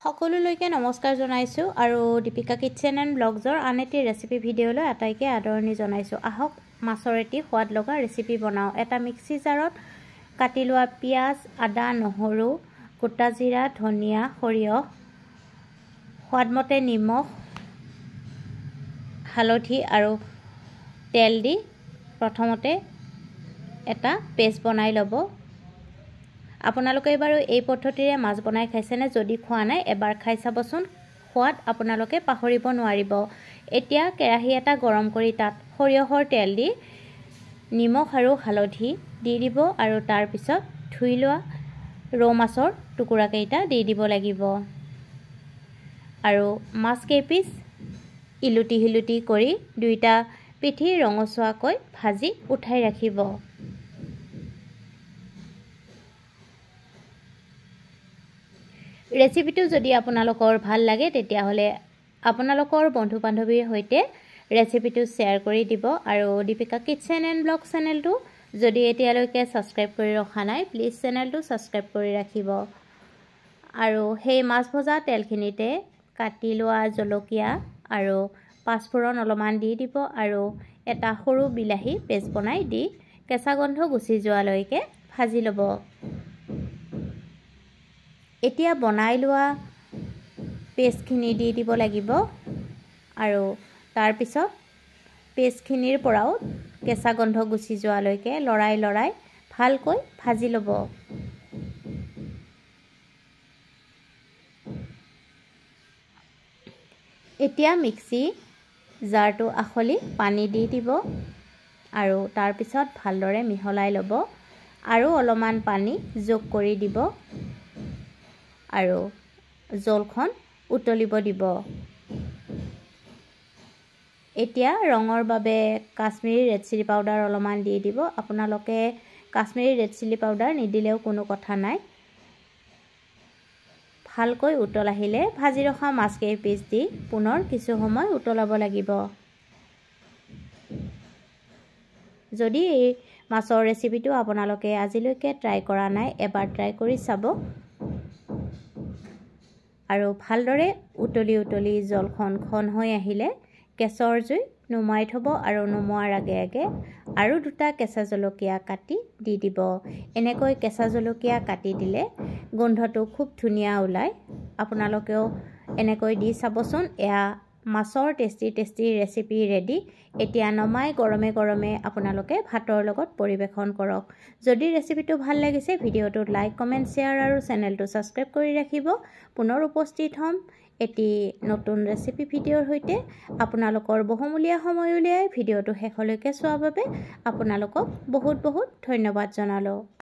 সকলোলৈকে নমস্কাৰ জনাইছো আৰু দীপিকা কিচেন এণ্ড ব্লগছৰ আন এটি ৰেচিপি ভিডিঅ'লৈ আটাইকে আদৰণি জনাইছো। আহক মাছৰ এটি সোৱাদ লগা ৰেচিপি বনাওঁ। এটা মিক্সি জাৰত কাটি লোৱা পিঁয়াজ, আদা, নহৰু, গোটা জিৰা, ধনিয়া, সৰিয়হ, সোৱাদমতে নিমখ, হালধি আৰু তেল দি প্ৰথমতে এটা পেষ্ট বনাই ল'ব। আপোনালোকে বাৰু এই পদ্ধতিৰে মাছ বনাই খাইছেনে? যদি খোৱা নাই এবাৰ খাই চাবচোন, সোৱাদ আপোনালোকে পাহৰিব নোৱাৰিব। এতিয়া কেৰাহী এটা গৰম কৰি তাত সৰিয়হৰ তেল দি নিমখ আৰু হালধি দি দিব আৰু তাৰ পিছত ধুই লোৱা ৰৌ মাছৰ টুকুৰাকেইটা দি দিব লাগিব আৰু মাছ কেইপিচ ইলুটি হিলুটি কৰি দুইটা পিঠি ৰঙচুৱাকৈ ভাজি উঠাই ৰাখিব। ৰেচিপিটো যদি আপোনালোকৰ ভাল লাগে তেতিয়াহ'লে আপোনালোকৰ বন্ধু বান্ধৱীৰ সৈতে ৰেচিপিটো শ্বেয়াৰ কৰি দিব আৰু দীপিকা কিচেন এণ্ড ব্লগ চেনেলটো যদি এতিয়ালৈকে ছাবস্ক্ৰাইব কৰি ৰখা নাই প্লিজ চেনেলটো ছাবস্ক্ৰাইব কৰি ৰাখিব। আৰু সেই মাছ ভজা তেলখিনিতে কাটি লোৱা জলকীয়া আৰু পাঁচফোৰণ অলপমান দি দিব আৰু এটা সৰু বিলাহী পেষ্ট বনাই দি কেঁচা গন্ধ গুচি যোৱালৈকে ভাজি ল'ব। এতিয়া বনাই লোৱা পেষ্টখিনি দি দিব লাগিব আৰু তাৰ পিছত পেষ্টখিনিৰ পৰাও কেঁচা গন্ধ গুচি যোৱালৈকে লৰাই লৰাই ভালকৈ ভাজি ল'ব। এতিয়া মিক্সি জাৰটো আখলি পানী দি দিব আৰু তাৰ পিছত ভালদৰে মিহলাই ল'ব আৰু অলপমান পানী যোগ কৰি দিব আৰু জলখন উতলিব দিব। এতিয়া ৰঙৰ বাবে কাশ্মীৰী ৰেড চিলি পাউডাৰ অলপমান দি দিব। আপোনালোকে কাশ্মীৰী ৰেড চিলি পাউডাৰ নিদিলেও কোনো কথা নাই। ভালকৈ উতল আহিলে ভাজি ৰখা মাছ কেইপিচ দি পুনৰ কিছু সময় উতলাব লাগিব। যদি এই মাছৰ ৰেচিপিটো আপোনালোকে আজিলৈকে ট্ৰাই কৰা নাই এবাৰ ট্ৰাই কৰি চাব আৰু ভালদৰে উতলি উতলি জলখন ঘন হৈ আহিলে কেশৰ জুই নুমাই থ'ব আৰু নুমোৱাৰ আগে আগে আৰু দুটা কেঁচা জলকীয়া কাটি দি দিব। এনেকৈ কেঁচা জলকীয়া কাটি দিলে গোন্ধটো খুব ধুনীয়া ওলায়। আপোনালোকেও এনেকৈ দি চাবচোন। এয়া মাছৰ টেষ্টি ৰেচিপি ৰেডি। এতিয়া নমাই গৰমে গৰমে আপোনালোকে ভাতৰ লগত পৰিৱেশন কৰক। যদি ৰেচিপিটো ভাল লাগিছে ভিডিঅ'টোত লাইক, কমেণ্ট, শ্বেয়াৰ আৰু চেনেলটো ছাবস্ক্ৰাইব কৰি ৰাখিব। পুনৰ উপস্থিত হ'ম এটি নতুন ৰেচিপি ভিডিঅ'ৰ সৈতে। আপোনালোকৰ বহুমূলীয়া সময় উলিয়াই ভিডিঅ'টো শেষলৈকে চোৱাৰ বাবে আপোনালোকক বহুত বহুত ধন্যবাদ জনালোঁ।